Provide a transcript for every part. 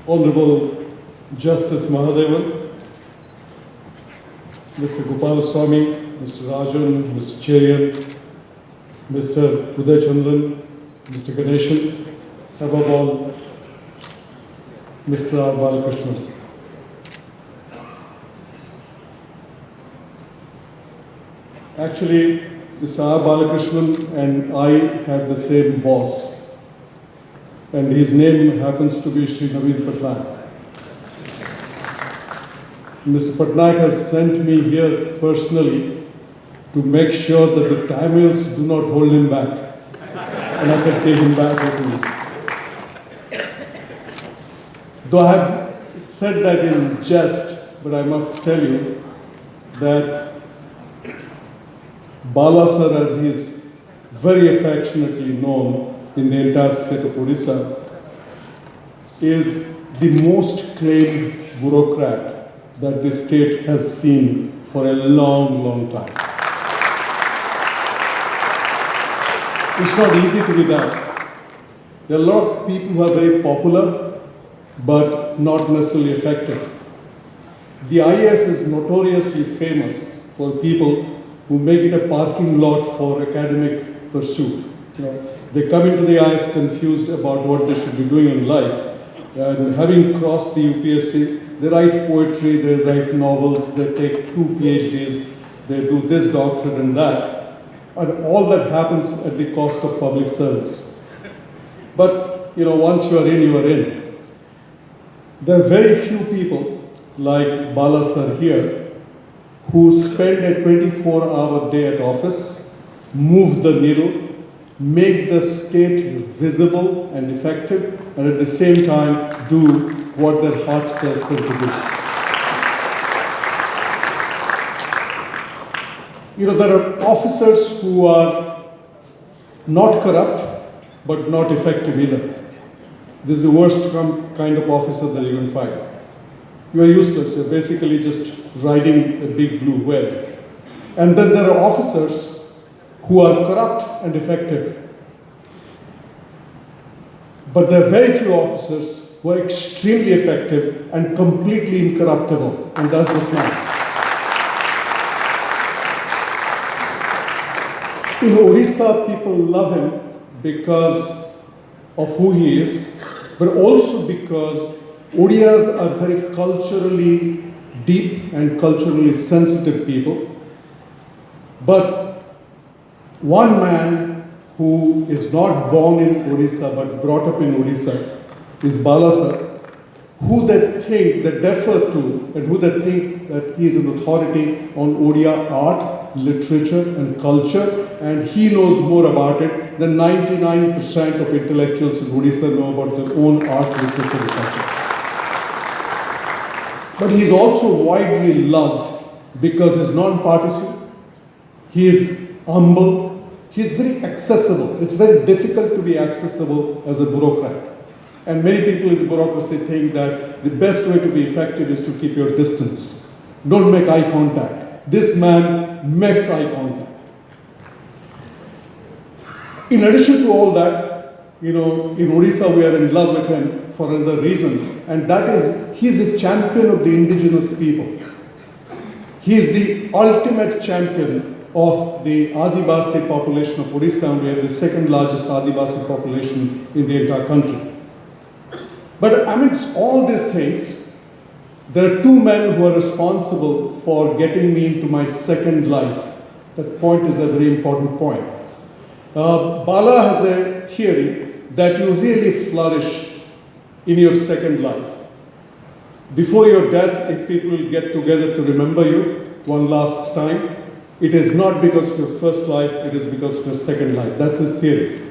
Honorable Justice Mahadevan, Mr. Gopalaswamy, Mr. Rajan, Mr. Cherian, Mr. Uday Chandran, Mr. Ganeshan, above all, Mr. R. Balakrishnan. Actually, Mr. R. Balakrishnan and I have the same boss, and his name happens to be Sri Naveen Patnaik. Mr. Patnaik has sent me here personally to make sure that the Tamils do not hold him back, and I can take him back with me. Though I have said that in jest, but I must tell you that Bala sir, as he is very affectionately known in the entire state of Odisha, is the most claimed bureaucrat that the state has seen for a long, long time. It's not easy to be that. There are a lot of people who are very popular, but not necessarily effective. The IAS is notoriously famous for people who make it a parking lot for academic pursuit. They come into the IAS confused about what they should be doing in life. And having crossed the UPSC, they write poetry, they write novels, they take 2 PhDs, they do this doctorate and that. And all that happens at the cost of public service. But once you are in, you are in. There are very few people like Bala sir here who spend a 24-hour day at office, move the needle, make the state visible and effective, and at the same time do what their heart tells them to do. There are officers who are not corrupt, but not effective either. This is the worst kind of officer that you can find. You are useless. You're basically just riding a big blue whale. And then there are officers who are corrupt and effective. But there are very few officers who are extremely effective and completely incorruptible. And that's this man. In Odisha, people love him because of who he is, but also because Odias are very culturally deep and culturally sensitive people. But one man who is not born in Odisha but brought up in Odisha is Bala sir, who they think, they defer to, and who they think that he is an authority on Odia art, literature and culture, and he knows more about it than 99% of intellectuals in Odisha know about their own art, literature and culture. But he is also widely loved because he is non-partisan, he is humble, he is very accessible. It's very difficult to be accessible as a bureaucrat. And many people in the bureaucracy think that the best way to be effective is to keep your distance. Don't make eye contact. This man makes eye contact. In addition to all that, in Odisha we are in love with him for another reason, and that is he is a champion of the indigenous people. He is the ultimate champion of the Adivasi population of Odisha, and we have the second largest Adivasi population in the entire country. But amidst all these things, there are 2 men who are responsible for getting me into my second life. That point is a very important point. Bala has a theory that you really flourish in your second life. Before your death, if people will get together to remember you one last time, it is not because of your first life, it is because of your second life. That's his theory.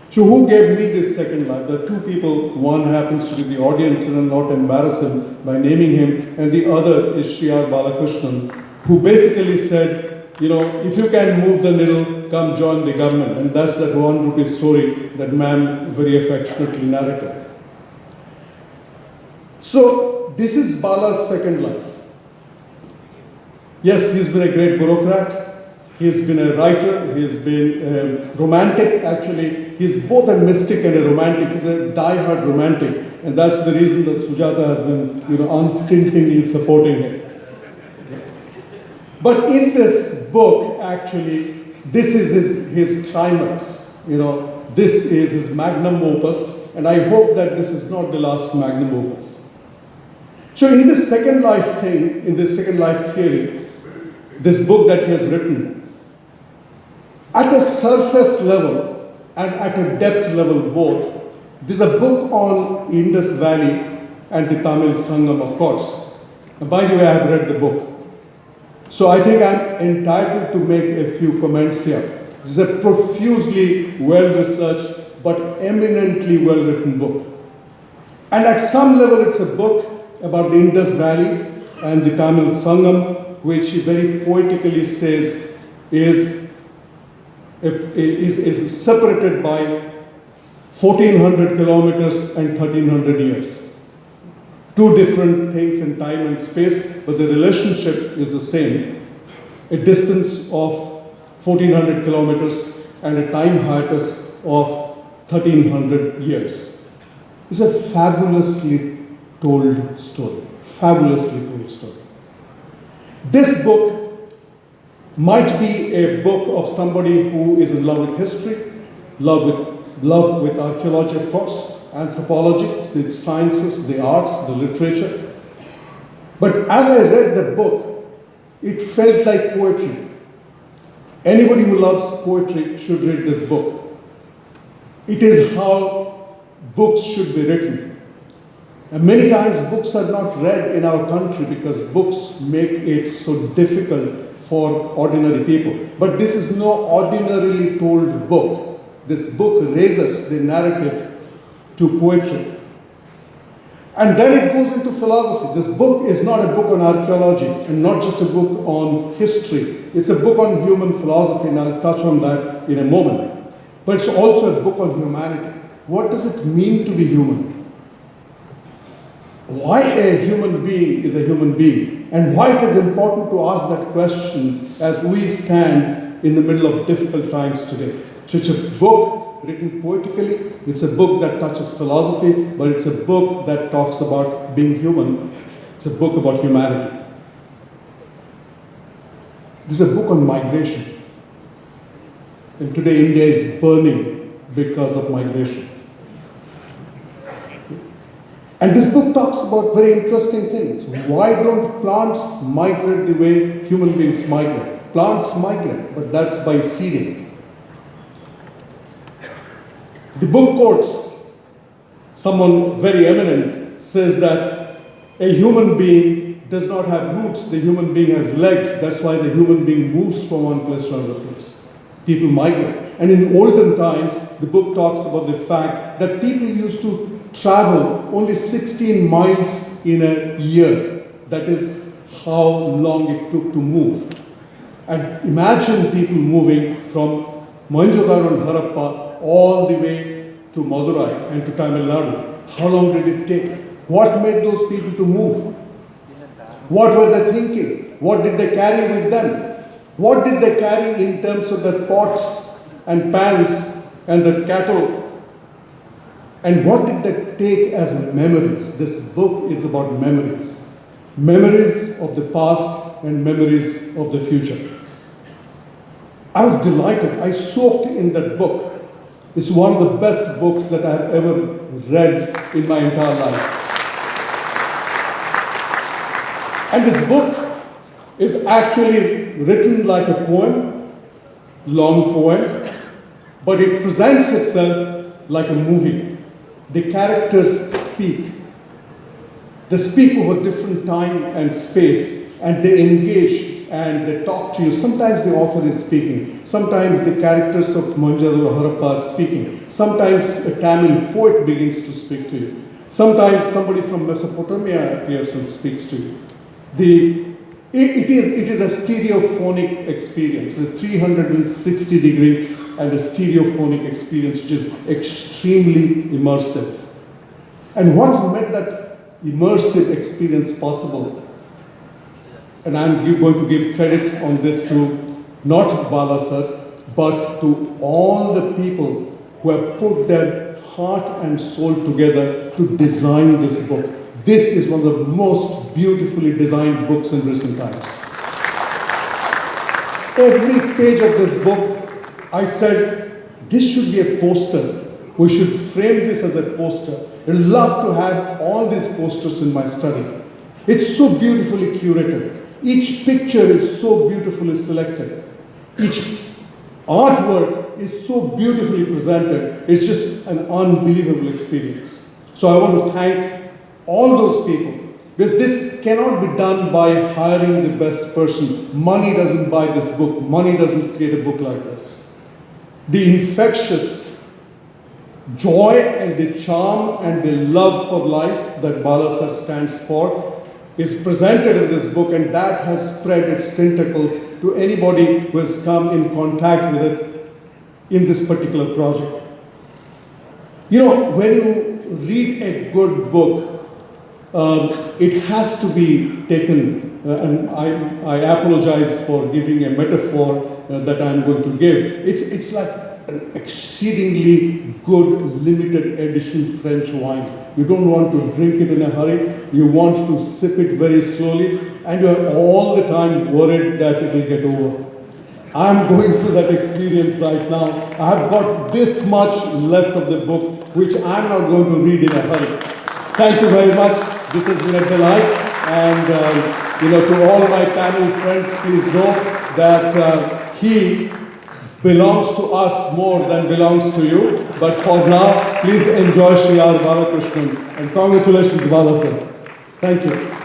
So who gave me this second life? There are 2 people. One happens to be the audience, and I'm not embarrass him by naming him, and the other is Sri R. Balakrishnan, who basically said, if you can move the needle, come join the government. And that's that 1 rupee story that man very affectionately narrated. So this is Bala's second life. Yes, he's been a great bureaucrat. He's been a writer, he's been a romantic actually. He's both a mystic and a romantic. He's a die-hard romantic. And that's the reason that Sujata has been unstintingly supporting him. But in this book, actually, this is his climax. This is his magnum opus. And I hope that this is not the last magnum opus. So in this second life thing, in this second life theory, this book that he has written, at a surface level and at a depth level both, this is a book on Indus Valley and the Tamil Sangam, of course. And by the way, I have read the book. So I think I'm entitled to make a few comments here. This is a profusely well-researched but eminently well-written book. And at some level, it's a book about the Indus Valley and the Tamil Sangam, which he very poetically says is separated by 1400 kilometers and 1300 years. Two different things in time and space, but the relationship is the same. A distance of 1400 kilometers and a time hiatus of 1300 years. It's a fabulously told story. Fabulously told story. This book might be a book of somebody who is in love with history, love with archaeology, of course, anthropology, the sciences, the arts, the literature. But as I read the book, it felt like poetry. Anybody who loves poetry should read this book. It is how books should be written. And many times books are not read in our country because books make it so difficult for ordinary people. But this is no ordinarily told book. This book raises the narrative to poetry. And then it goes into philosophy. This book is not a book on archaeology and not just a book on history. It's a book on human philosophy, and I'll touch on that in a moment. But it's also a book on humanity. What does it mean to be human? Why a human being is a human being, and why it is important to ask that question as we stand in the middle of difficult times today. So it's a book written poetically, it's a book that touches philosophy, but it's a book that talks about being human. It's a book about humanity. This is a book on migration. And today India is burning because of migration. And this book talks about very interesting things. Why don't plants migrate the way human beings migrate? Plants migrate, but that's by seeding. The book quotes someone very eminent, says that a human being does not have roots, the human being has legs. That's why the human being moves from one place to another place. People migrate. And in olden times, the book talks about the fact that people used to travel only 16 miles in a year. That is how long it took to move. And imagine people moving from Mohenjo-daro and Harappa all the way to Madurai and to Tamil Nadu. How long did it take? What made those people to move? What were they thinking? What did they carry with them? What did they carry in terms of the pots and pans and the cattle? And what did they take as memories? This book is about memories. Memories of the past and memories of the future. I was delighted. I soaked in that book. It's one of the best books that I have ever read in my entire life. And this book is actually written like a poem, long poem, but it presents itself like a movie. The characters speak. They speak over different time and space, and they engage and they talk to you. Sometimes the author is speaking. Sometimes the characters of Mohenjo-daro Harappa are speaking. Sometimes a Tamil poet begins to speak to you. Sometimes somebody from Mesopotamia appears and speaks to you. It is a stereophonic experience, a 360-degree and a stereophonic experience which is extremely immersive. And what's made that immersive experience possible, and I'm going to give credit on this to not Bala sir, but to all the people who have put their heart and soul together to design this book. This is one of the most beautifully designed books in recent times. Every page of this book, I said, this should be a poster. We should frame this as a poster. I'd love to have all these posters in my study. It's so beautifully curated. Each picture is so beautifully selected. Each artwork is so beautifully presented. It's just an unbelievable experience. So I want to thank all those people, because this cannot be done by hiring the best person. Money doesn't buy this book. Money doesn't create a book like this. The infectious joy and the charm and the love for life that Bala sir stands for is presented in this book, and that has spread its tentacles to anybody who has come in contact with it in this particular project. You know, when you read a good book, it has to be taken, and I apologize for giving a metaphor that I'm going to give. It's like an exceedingly good limited edition French wine. You don't want to drink it in a hurry. You want to sip it very slowly, and you are all the time worried that it will get over. I'm going through that experience right now. I have got this much left of the book, which I'm not going to read in a hurry. Thank you very much. This has been a delight. And to all my Tamil friends, please know that he belongs to us more than belongs to you. But for now, please enjoy Sri R. Balakrishnan. And congratulations, Bala sir. Thank you.